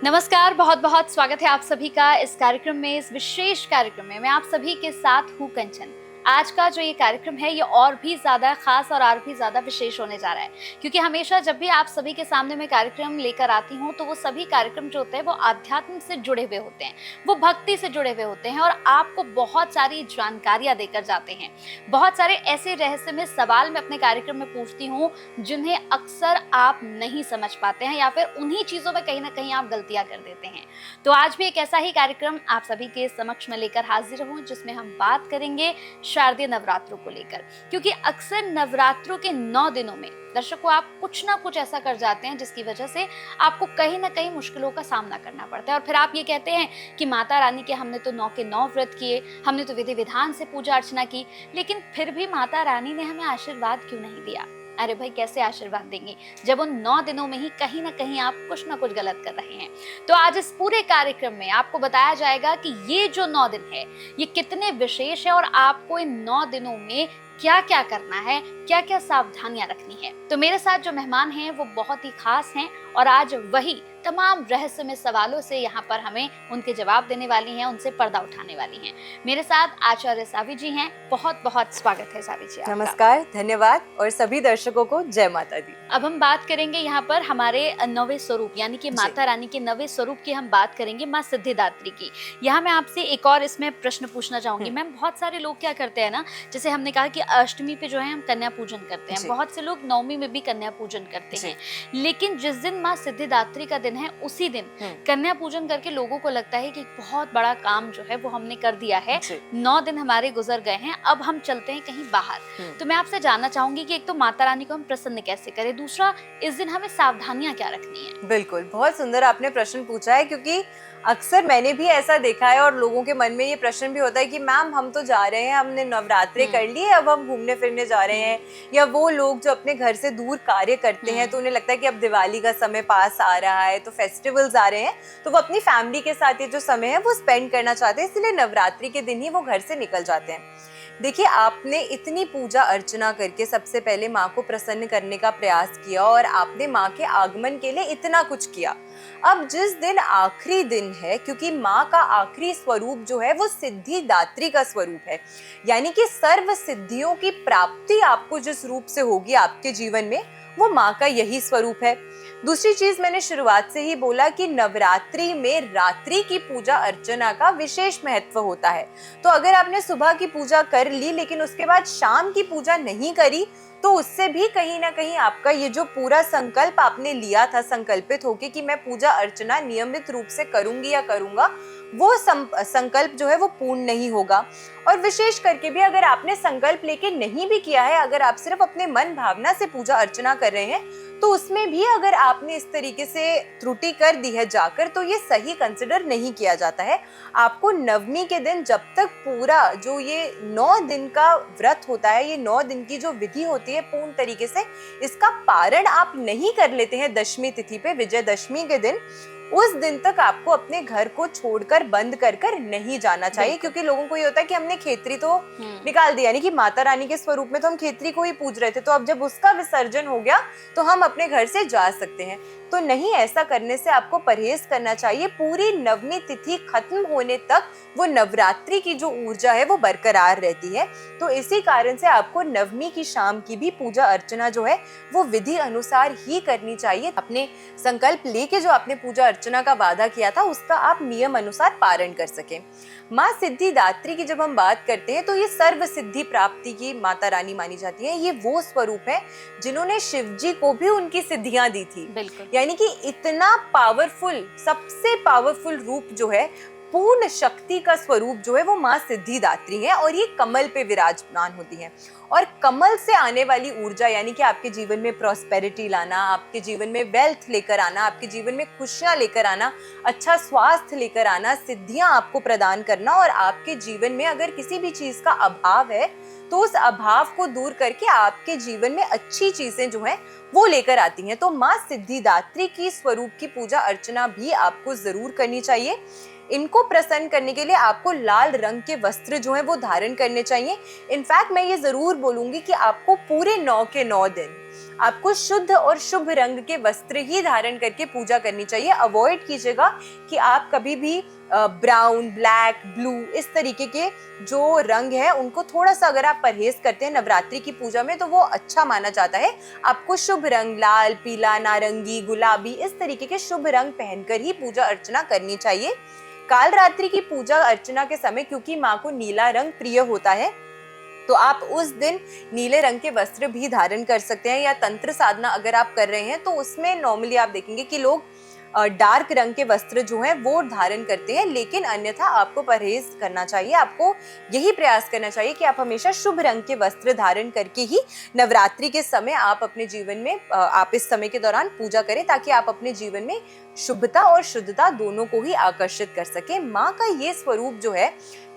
नमस्कार, बहुत बहुत स्वागत है आप सभी का इस कार्यक्रम में। इस विशेष कार्यक्रम में मैं आप सभी के साथ हूँ कंचन। आज का जो ये कार्यक्रम है ये और भी ज़्यादा खास और भी ज़्यादा विशेष होने जा रहा है, क्योंकि हमेशा जब भी आप सभी के सामने मैं कार्यक्रम लेकर आती हूँ तो वो सभी कार्यक्रम जो होते हैं वो आध्यात्म से जुड़े हुए होते हैं, वो भक्ति से जुड़े हुए होते हैं और आपको बहुत सारी जानकारियाँ देकर जाते हैं। बहुत सारे ऐसे रहस्यमय सवाल मैं अपने कार्यक्रम में पूछती हूँ जिन्हें अक्सर आप नहीं समझ पाते हैं या फिर उन्हीं चीज़ों में कहीं ना कहीं आप गलतियाँ कर देते हैं। तो आज भी एक ऐसा ही कार्यक्रम आप सभी के समक्ष में लेकर हाजिर हूँ जिसमें हम बात करेंगे शारदीय नवरात्रों को लेकर, क्योंकि अक्सर नवरात्रों के 9 दिनों में दर्शकों आप कुछ ना कुछ ऐसा कर जाते हैं जिसकी वजह से आपको कहीं ना कहीं मुश्किलों का सामना करना पड़ता है और फिर आप ये कहते हैं कि माता रानी के हमने तो 9 के 9 व्रत किए, हमने तो विधि विधान से पूजा अर्चना की, लेकिन फिर भी माता रानी ने हमें आशीर्वाद क्यों नहीं दिया। अरे भाई, कैसे आशीर्वाद देंगी जब उन 9 दिनों में ही कहीं ना कहीं आप कुछ ना कुछ गलत कर रहे हैं। तो आज इस पूरे कार्यक्रम में आपको बताया जाएगा कि ये जो 9 दिन है ये कितने विशेष है और आपको इन 9 दिनों में क्या क्या करना है, क्या क्या सावधानियां रखनी है। तो मेरे साथ जो मेहमान हैं वो बहुत ही खास हैं और आज वही तमाम रहस्यमय सवालों से यहाँ पर हमें उनके जवाब देने वाली हैं, उनसे पर्दा उठाने वाली हैं। मेरे साथ आचार्य सावी जी हैं। बहुत बहुत स्वागत है सावी जी आपका। नमस्कार, धन्यवाद और सभी दर्शकों को जय माता दी। अब हम बात करेंगे यहाँ पर हमारे 9वें स्वरूप यानी कि माता रानी के 9वें स्वरूप की हम बात करेंगे, माँ सिद्धिदात्री की। यहाँ मैं आपसे एक और इसमें प्रश्न पूछना चाहूंगी मैम। बहुत सारे लोग क्या करते हैं ना, जैसे हमने कहा कि अष्टमी पे जो है हम कन्या पूजन करते हैं, बहुत से लोग नवमी में भी कन्या पूजन करते हैं, लेकिन जिस दिन माँ सिद्धिदात्री का दिन है उसी दिन कन्या पूजन करके लोगों को लगता है कि बहुत बड़ा काम जो है वो हमने कर दिया है, 9 दिन हमारे गुजर गए हैं, अब हम चलते हैं कहीं बाहर। तो मैं आपसे जानना चाहूंगी कि एक तो माता रानी को हम प्रसन्न कैसे करें, दूसरा इस दिन हमें सावधानियां क्या रखनी है। बिल्कुल, बहुत सुंदर आपने प्रश्न पूछा है, क्योंकि अक्सर मैंने भी ऐसा देखा है और लोगों के मन में ये प्रश्न भी होता है कि मैम हम तो जा रहे हैं, हमने नवरात्रे कर लिए, अब हम घूमने फिरने जा रहे हैं। या वो लोग जो अपने घर से दूर कार्य करते हैं तो उन्हें लगता है कि अब दिवाली का समय पास आ रहा है, तो फेस्टिवल्स आ रहे हैं, तो वो अपनी फैमिली के साथ ये जो समय है वो स्पेंड करना चाहते हैं, इसलिए नवरात्रि के दिन ही वो घर से निकल जाते हैं। देखिए, आपने इतनी पूजा अर्चना करके सबसे पहले माँ को प्रसन्न करने का प्रयास किया और आपने माँ के आगमन के लिए इतना कुछ किया। अब जिस दिन आखिरी दिन है, क्योंकि माँ का आखिरी स्वरूप जो है वो सिद्धिदात्री का स्वरूप है, यानी कि सर्व सिद्धियों की प्राप्ति आपको जिस रूप से होगी आपके जीवन में, वो माँ का यही स्वरूप है। दूसरी चीज, मैंने शुरुआत से ही बोला कि नवरात्रि में रात्रि की पूजा अर्चना का विशेष महत्व होता है। तो अगर आपने सुबह की पूजा कर ली लेकिन उसके बाद शाम की पूजा नहीं करी, तो उससे भी कहीं ना कहीं आपका ये जो पूरा संकल्प आपने लिया था, संकल्पित होके कि मैं पूजा अर्चना नियमित रूप से करूंगी या करूंगा, वो संकल्प जो है वो पूर्ण नहीं होगा। और विशेष करके भी अगर आपने संकल्प लेके नहीं भी किया है, अगर आप सिर्फ अपने मन भावना से पूजा अर्चना कर रहे हैं, तो उसमें भी अगर आपने इस तरीके से त्रुटि कर दी है जाकर, तो ये सही कंसिडर नहीं किया जाता है। आपको नवमी के दिन जब तक पूरा जो ये 9 दिन का व्रत होता है, ये 9 दिन की जो विधि होती है, पूर्ण तरीके से इसका पारण आप नहीं कर लेते हैं दशमी तिथि पे, विजयदशमी के दिन, उस दिन तक आपको अपने घर को छोड़कर बंद कर कर नहीं जाना चाहिए। क्योंकि लोगों को ये होता है कि हमने खेतरी तो निकाल दिया, यानी कि माता रानी के स्वरूप में तो हम खेतरी को ही पूज रहे थे, तो अब जब उसका विसर्जन हो गया तो हम अपने घर से जा सकते हैं। तो नहीं, ऐसा करने से आपको परहेज करना चाहिए। पूरी नवमी तिथि खत्म होने तक वो नवरात्रि की जो ऊर्जा है वो बरकरार रहती है। तो इसी कारण से आपको नवमी की शाम की भी पूजा अर्चना जो है वो विधि अनुसार ही करनी चाहिए। अपने संकल्प लेके जो आपने पूजा अर्चना का वादा किया था उसका आप नियम अनुसार पारण कर सकें। माँ सिद्धिदात्री की जब हम बात करते हैं तो ये सर्व सिद्धि प्राप्ति की माता रानी मानी जाती है। ये वो स्वरूप है जिन्होंने शिव जी को भी उनकी सिद्धियां दी थी। यानी कि इतना पावरफुल, सबसे पावरफुल रूप जो है, पूर्ण शक्ति का स्वरूप जो है वो माँ सिद्धिदात्री है और ये कमल पे विराजमान होती है। और कमल से आने वाली ऊर्जा, यानी कि आपके जीवन में प्रॉस्पेरिटी लाना, आपके जीवन में वेल्थ लेकर आना, आपके जीवन में खुशियां लेकर आना, अच्छा स्वास्थ्य लेकर आना, सिद्धियां आपको प्रदान करना, और आपके जीवन में अगर किसी भी चीज का अभाव है तो उस अभाव को दूर करके आपके जीवन में अच्छी चीजें जो हैं वो लेकर आती हैं। तो माँ सिद्धिदात्री की स्वरूप की पूजा अर्चना भी आपको जरूर करनी चाहिए। इनको प्रसन्न करने के लिए आपको लाल रंग के वस्त्र जो हैं वो धारण करने चाहिए। इनफैक्ट मैं ये जरूर बोलूंगी कि आपको पूरे 9 के 9 दिन आपको शुद्ध और शुभ रंग के वस्त्र ही धारण करके पूजा करनी चाहिए। अवॉइड कीजिएगा कि आप कभी भी ब्राउन, ब्लैक, ब्लू इस तरीके के जो रंग है उनको थोड़ा सा अगर आप परहेज करते हैं नवरात्रि की पूजा में तो वो अच्छा माना जाता है। आपको शुभ रंग लाल, पीला, नारंगी, गुलाबी इस तरीके के शुभ रंग पहनकर ही पूजा अर्चना करनी चाहिए। काल रात्रि की पूजा अर्चना के समय क्योंकि माँ को नीला रंग प्रिय होता है तो आप उस दिन नीले रंग के वस्त्र भी धारण कर सकते हैं, या तंत्र साधना अगर आप कर रहे हैं तो उसमें नॉर्मली आप देखेंगे कि लोग डार्क रंग के वस्त्र जो हैं वो धारण करते हैं, लेकिन अन्यथा आपको परहेज करना चाहिए। आपको यही प्रयास करना चाहिए कि आप हमेशा शुभ रंग के वस्त्र धारण करके ही नवरात्रि के समय आप अपने जीवन में आप इस समय के दौरान पूजा करें, ताकि आप अपने जीवन में शुभता और शुद्धता दोनों को ही आकर्षित कर सके। माँ का ये स्वरूप जो है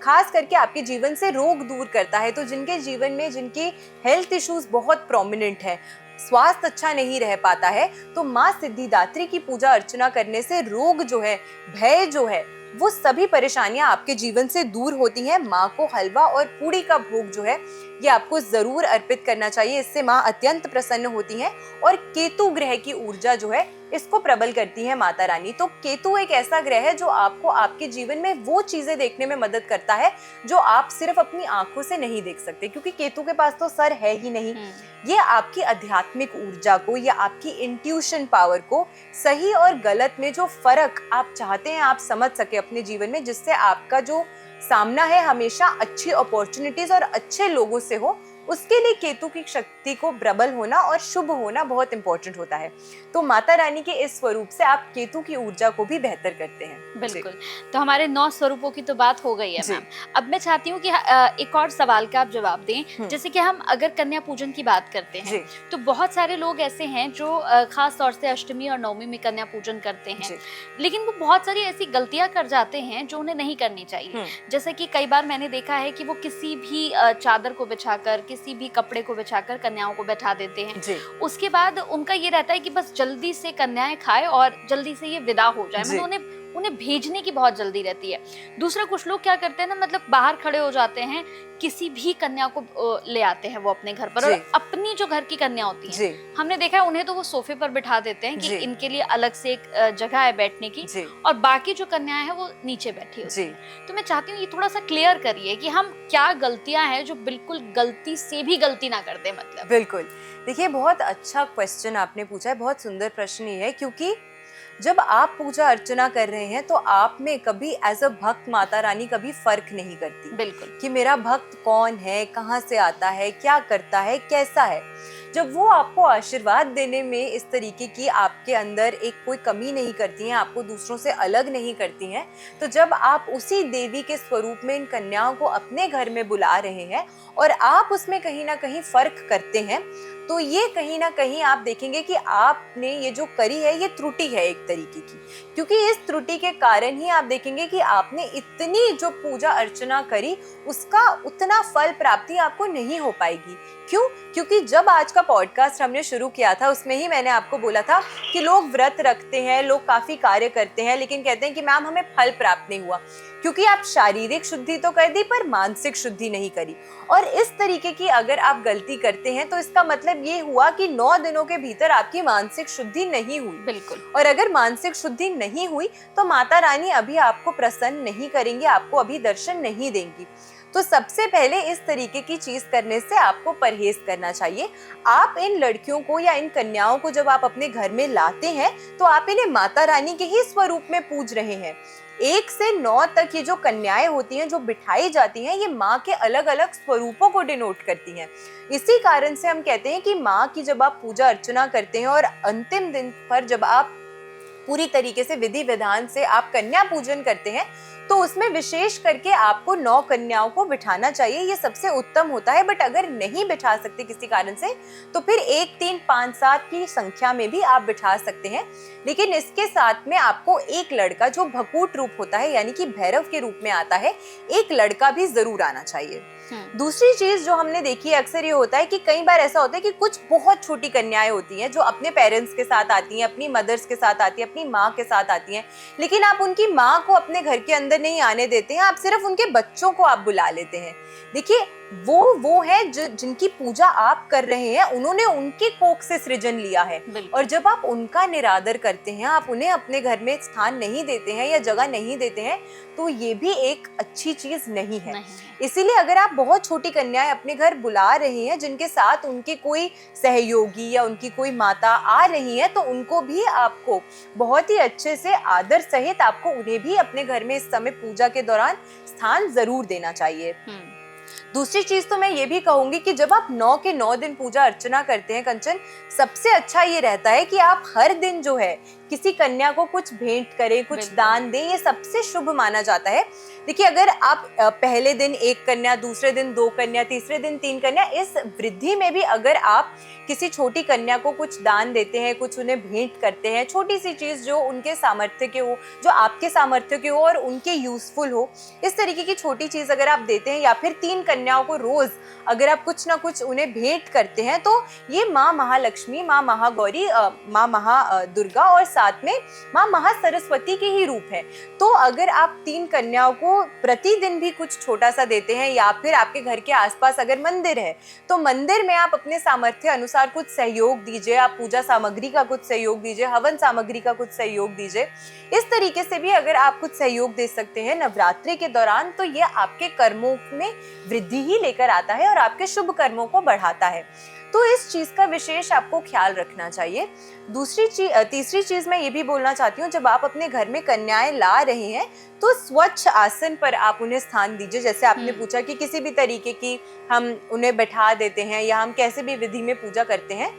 खास करके आपके जीवन से रोग दूर करता है। तो जिनके जीवन में जिनके हेल्थ इश्यूज बहुत प्रोमिनेंट है, स्वास्थ्य अच्छा नहीं रह पाता है, तो माँ सिद्धिदात्री की पूजा अर्चना करने से रोग जो है, भय जो है, वो सभी परेशानियां आपके जीवन से दूर होती हैं। माँ को हलवा और पूड़ी का भोग जो है ये आपको जरूर अर्पित करना चाहिए। इससे माँ अत्यंत प्रसन्न होती हैं और केतु ग्रह की ऊर्जा जो है इसको प्रबल करती है माता रानी। तो केतु एक ऐसा ग्रह है जो आपको आपके जीवन में वो चीजें देखने में मदद करता है जो आप सिर्फ अपनी आंखों से नहीं देख सकते, क्योंकि केतु के पास तो सर है ही नहीं। ये आपकी आध्यात्मिक ऊर्जा को या आपकी इंट्यूशन पावर को, सही और गलत में जो फर्क आप चाहते हैं आप समझ सके अपने जीवन में, जिससे आपका जो सामना है हमेशा अच्छी अपॉर्चुनिटीज और अच्छे लोगों से हो, उसके लिए केतु की शक्ति को प्रबल होना और शुभ होना बहुत इंपॉर्टेंट होता है। तो माता रानी के इस स्वरूप से आप केतु की ऊर्जा को भी बेहतर करते हैं। बिल्कुल। तो हमारे 9 स्वरूपों की तो बात हो गई है मैम। अब मैं चाहती हूँ कि एक और सवाल का आप जवाब दें। जैसे कि हम अगर कन्या पूजन की बात करते हैं तो बहुत सारे लोग ऐसे हैं जो खास तौर से अष्टमी और नवमी में कन्या पूजन करते हैं, लेकिन वो बहुत सारी ऐसी गलतियां कर जाते हैं जो उन्हें नहीं करनी चाहिए। जैसे कि कई बार मैंने देखा है कि वो किसी भी चादर को बिछाकर, किसी भी कपड़े को बिछाकर कन्याओं को बैठा देते हैं। उसके बाद उनका ये रहता है कि बस जल्दी से कन्याएं खाए और जल्दी से ये विदा हो जाए, मतलब उन्हें भेजने की बहुत जल्दी रहती है। दूसरा कुछ लोग क्या करते हैं ना, मतलब बाहर खड़े हो जाते हैं, किसी भी कन्या को ले आते हैं वो अपने घर पर, और अपनी जो घर की कन्या होती है हमने देखा है उन्हें तो वो सोफे पर बिठा देते हैं कि इनके लिए अलग से एक जगह है बैठने की, और बाकी जो कन्याएं हैं वो नीचे बैठी होती हैं। तो मैं चाहती हूँ ये थोड़ा सा क्लियर करिए कि हम क्या गलतियां हैं जो बिल्कुल गलती से भी गलती ना कर दे। मतलब बिल्कुल, देखिए बहुत अच्छा क्वेश्चन आपने पूछा है, बहुत सुंदर प्रश्न ये है, क्योंकि जब आप पूजा अर्चना कर रहे हैं तो आप में कभी एज अ भक्त माता रानी कभी फर्क नहीं करती। बिल्कुल, कि मेरा भक्त कौन है, कहाँ से आता है, क्या करता है, कैसा है। जब वो आपको आशीर्वाद देने में इस तरीके की आपके अंदर एक कोई कमी नहीं करती हैं, आपको दूसरों से अलग नहीं करती हैं, तो जब आप उसी देवी के स्वरूप में इन कन्याओं को अपने घर में बुला रहे हैं और आप उसमें कहीं ना कहीं फर्क करते हैं, तो ये कहीं ना कहीं आप देखेंगे कि आपने ये जो करी है ये त्रुटि है एक तरीके की, क्योंकि इस त्रुटि के कारण ही आप देखेंगे कि आपने इतनी जो पूजा अर्चना करी उसका उतना फल प्राप्ति आपको नहीं हो पाएगी। क्यों? क्योंकि जब आज का पॉडकास्ट हमने शुरू किया था उसमें ही मैंने आपको बोला था कि लोग व्रत रखते हैं, लोग काफी कार्य करते हैं, लेकिन कहते हैं कि मैम हमें फल प्राप्त नहीं हुआ, क्योंकि आप शारीरिक शुद्धि तो कर दी पर मानसिक शुद्धि नहीं करी। और इस तरीके की अगर आप गलती करते हैं तो इसका मतलब ये हुआ कि 9 दिनों के भीतर आपकी मानसिक शुद्धि नहीं हुई। बिल्कुल। और अगर मानसिक शुद्धि नहीं हुई तो माता रानी अभी आपको प्रसन्न नहीं करेंगी, आपको अभी दर्शन नहीं देंगी। तो सबसे पहले इस तरीके की चीज करने से आपको परहेज करना चाहिए। आप इन लड़कियों को या इन कन्याओं को जब आप अपने घर में लाते हैं तो आप इन्हें माता रानी के ही स्वरूप में पूज रहे हैं। 1 से 9 तक ये जो कन्याएं होती हैं जो बिठाई जाती हैं, ये माँ के अलग अलग स्वरूपों को डिनोट करती हैं। इसी कारण से हम कहते हैं कि माँ की जब आप पूजा अर्चना करते हैं और अंतिम दिन पर जब आप पूरी तरीके से विधि विधान से आप कन्या पूजन करते हैं तो उसमें विशेष करके आपको 9 कन्याओं को बिठाना चाहिए, ये सबसे उत्तम होता है। बट अगर नहीं बिठा सकते किसी कारण से तो फिर 1, 3, 5, 7 की संख्या में भी आप बिठा सकते हैं, लेकिन इसके साथ में आपको एक लड़का जो भकूट रूप होता है यानी कि भैरव के रूप में आता है, एक लड़का भी जरूर आना चाहिए। दूसरी चीज जो हमने देखी है अक्सर ये होता है कि कई बार ऐसा होता है कि कुछ बहुत छोटी कन्याएं होती हैं जो अपने पेरेंट्स के साथ आती हैं, अपनी मदर्स के साथ आती हैं, अपनी माँ के साथ आती हैं, लेकिन आप उनकी माँ को अपने घर के अंदर नहीं आने देते हैं, आप सिर्फ उनके बच्चों को आप बुला लेते हैं। देखिए वो है जो जिनकी पूजा आप कर रहे हैं, उन्होंने उनकी कोख से सृजन लिया है। और जब आप उनका निरादर करते हैं, आप उन्हें अपने घर में स्थान नहीं देते हैं या जगह नहीं देते हैं, तो ये भी एक अच्छी चीज नहीं है। इसीलिए अगर आप बहुत छोटी कन्याएं अपने घर बुला रहे हैं जिनके साथ उनके कोई सहयोगी या उनकी कोई माता आ रही है, तो उनको भी आपको बहुत ही अच्छे से आदर सहित आपको उन्हें भी अपने घर में इस समय पूजा के दौरान स्थान जरूर देना चाहिए। दूसरी चीज तो मैं ये भी कहूंगी कि जब आप 9 के 9 दिन पूजा अर्चना करते हैं कंचन, सबसे अच्छा ये रहता है कि आप हर दिन जो है किसी कन्या को कुछ भेंट करें, कुछ दान दें, ये सबसे शुभ माना जाता है। देखिए, अगर आप पहले दिन 1 कन्या, दूसरे दिन 2 कन्या, तीसरे दिन 3 कन्या, इस वृद्धि में भी अगर आप किसी छोटी कन्या को कुछ दान देते हैं, कुछ उन्हें भेंट करते हैं, छोटी सी चीज जो उनके सामर्थ्य के हो, जो आपके सामर्थ्य के हो और उनके यूजफुल हो, इस तरीके की छोटी चीज अगर आप देते हैं, या फिर 3 कन्याओं को रोज अगर आप कुछ ना कुछ उन्हें भेंट करते हैं, तो ये माँ महालक्ष्मी, माँ महागौरी, माँ महादुर्गा और साथ में माँ महासरस्वती के ही रूप है। तो अगर आप 3 कन्याओं को प्रतिदिन भी कुछ छोटा सा देते हैं, या फिर आपके घर के आसपास अगर मंदिर है, तो मंदिर में आप अपने सामर्थ्य अनुसार कुछ सहयोग दीजिए, आप पूजा सामग्री का कुछ सहयोग दीजिए, हवन सामग्री का कुछ सहयोग दीजिए। इस तरीके से भी अगर आप कुछ सहयोग दे सकते हैं नवरात्रि के दौरान, तो ये आपके कर्मों में वृद्धि ही लेकर आता है और आपके शुभ कर्मों को बढ़ाता है। तो इस चीज का विशेष आपको ख्याल रखना चाहिए। तीसरी चीज मैं ये भी बोलना चाहती हूँ, जब आप अपने घर में कन्याएं ला रहे हैं, तो स्वच्छ आसन पर आप उन्हें स्थान दीजिए। जैसे आपने पूछा कि किसी भी तरीके की हम उन्हें बैठा देते हैं या हम कैसे भी विधि में पूजा करते हैं,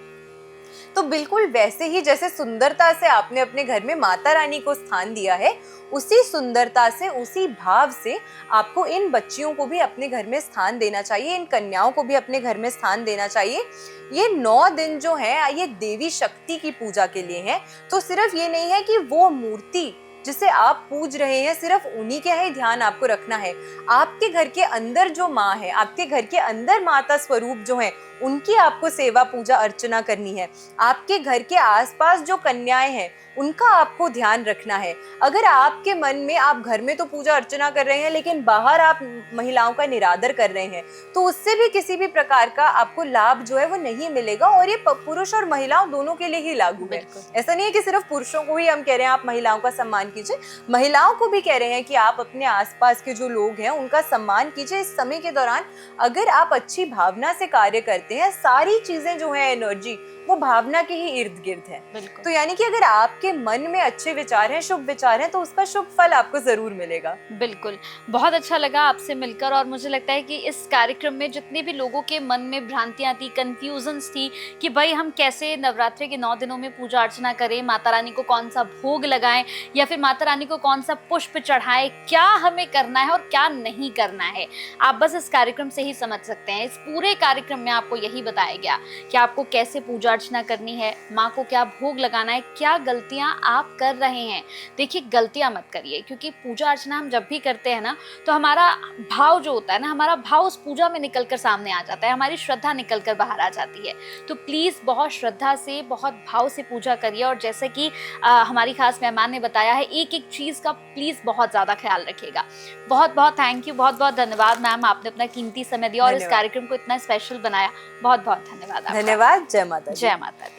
तो बिल्कुल वैसे ही जैसे सुंदरता से आपने अपने घर में माता रानी को स्थान दिया है, उसी सुंदरता से, उसी भाव से आपको इन बच्चियों को भी अपने घर में स्थान देना चाहिए, इन कन्याओं को भी अपने घर में स्थान देना चाहिए। ये 9 दिन जो है, ये देवी शक्ति की पूजा के लिए है। तो सिर्फ ये नहीं है कि वो मूर्ति जिसे आप पूज रहे हैं, सिर्फ उन्हीं के ही ध्यान आपको रखना है। आपके घर के अंदर जो माँ है, आपके घर के अंदर माता स्वरूप जो है, उनकी आपको सेवा पूजा अर्चना करनी है। आपके घर के आसपास जो कन्याएं हैं, उनका आपको ध्यान रखना है। अगर आपके मन में, आप घर में तो पूजा अर्चना कर रहे हैं, लेकिन बाहर आप महिलाओं का निरादर कर रहे हैं, तो उससे भी किसी भी प्रकार का आपको लाभ जो है वो नहीं मिलेगा। और ये पुरुष और महिलाओं दोनों के लिए ही लागू है। ऐसा नहीं है कि सिर्फ पुरुषों को ही हम कह रहे हैं आप महिलाओं का सम्मान कीजिए, महिलाओं को भी कह रहे हैं कि आप अपने आसपास के जो लोग हैं उनका सम्मान कीजिए। इस समय के दौरान अगर आप अच्छी भावना से कार्य करते हैं, सारी चीजें जो है, एनर्जी, वो भावना के ही इर्द गिर्द है। तो यानी कि अगर आपके मन में अच्छे विचार हैं, शुभ विचार हैं, तो उसका शुभ फल आपको जरूर मिलेगा। बिल्कुल, बहुत अच्छा लगा आपसे मिलकर। और मुझे लगता है कि इस कार्यक्रम में जितने भी लोगों के मन में भ्रांतियां थी, कंफ्यूजन्स थी कि भाई हम कैसे नवरात्रि के 9 दिनों में पूजा अर्चना करें, माता रानी को कौन सा भोग लगाएं, या फिर माता रानी को कौन सा पुष्प चढ़ाएं, क्या हमें करना है और क्या नहीं करना है, आप बस इस कार्यक्रम से ही समझ सकते हैं। इस पूरे कार्यक्रम में आपको यही बताया गया कि आपको कैसे पूजा अर्चना करनी है, माँ को क्या भोग लगाना है, क्या गलतियां आप कर रहे हैं। देखिए, गलतियां मत करिए, क्योंकि पूजा अर्चना हम जब भी करते हैं ना, तो हमारा भाव जो होता है ना, हमारा भाव उस पूजा में निकलकर सामने आ जाता है, हमारी श्रद्धा निकलकर बाहर आ जाती है। तो प्लीज बहुत श्रद्धा से, बहुत भाव से पूजा करिए। और जैसे कि हमारी खास मेहमान ने बताया है, एक एक चीज का प्लीज बहुत ज्यादा ख्याल रखिएगा। बहुत बहुत थैंक यू, बहुत बहुत धन्यवाद मैम, आपने अपना कीमती समय दिया और इस कार्यक्रम को इतना स्पेशल बनाया। बहुत बहुत धन्यवाद। धन्यवाद। जय माता दी। जय माता दी।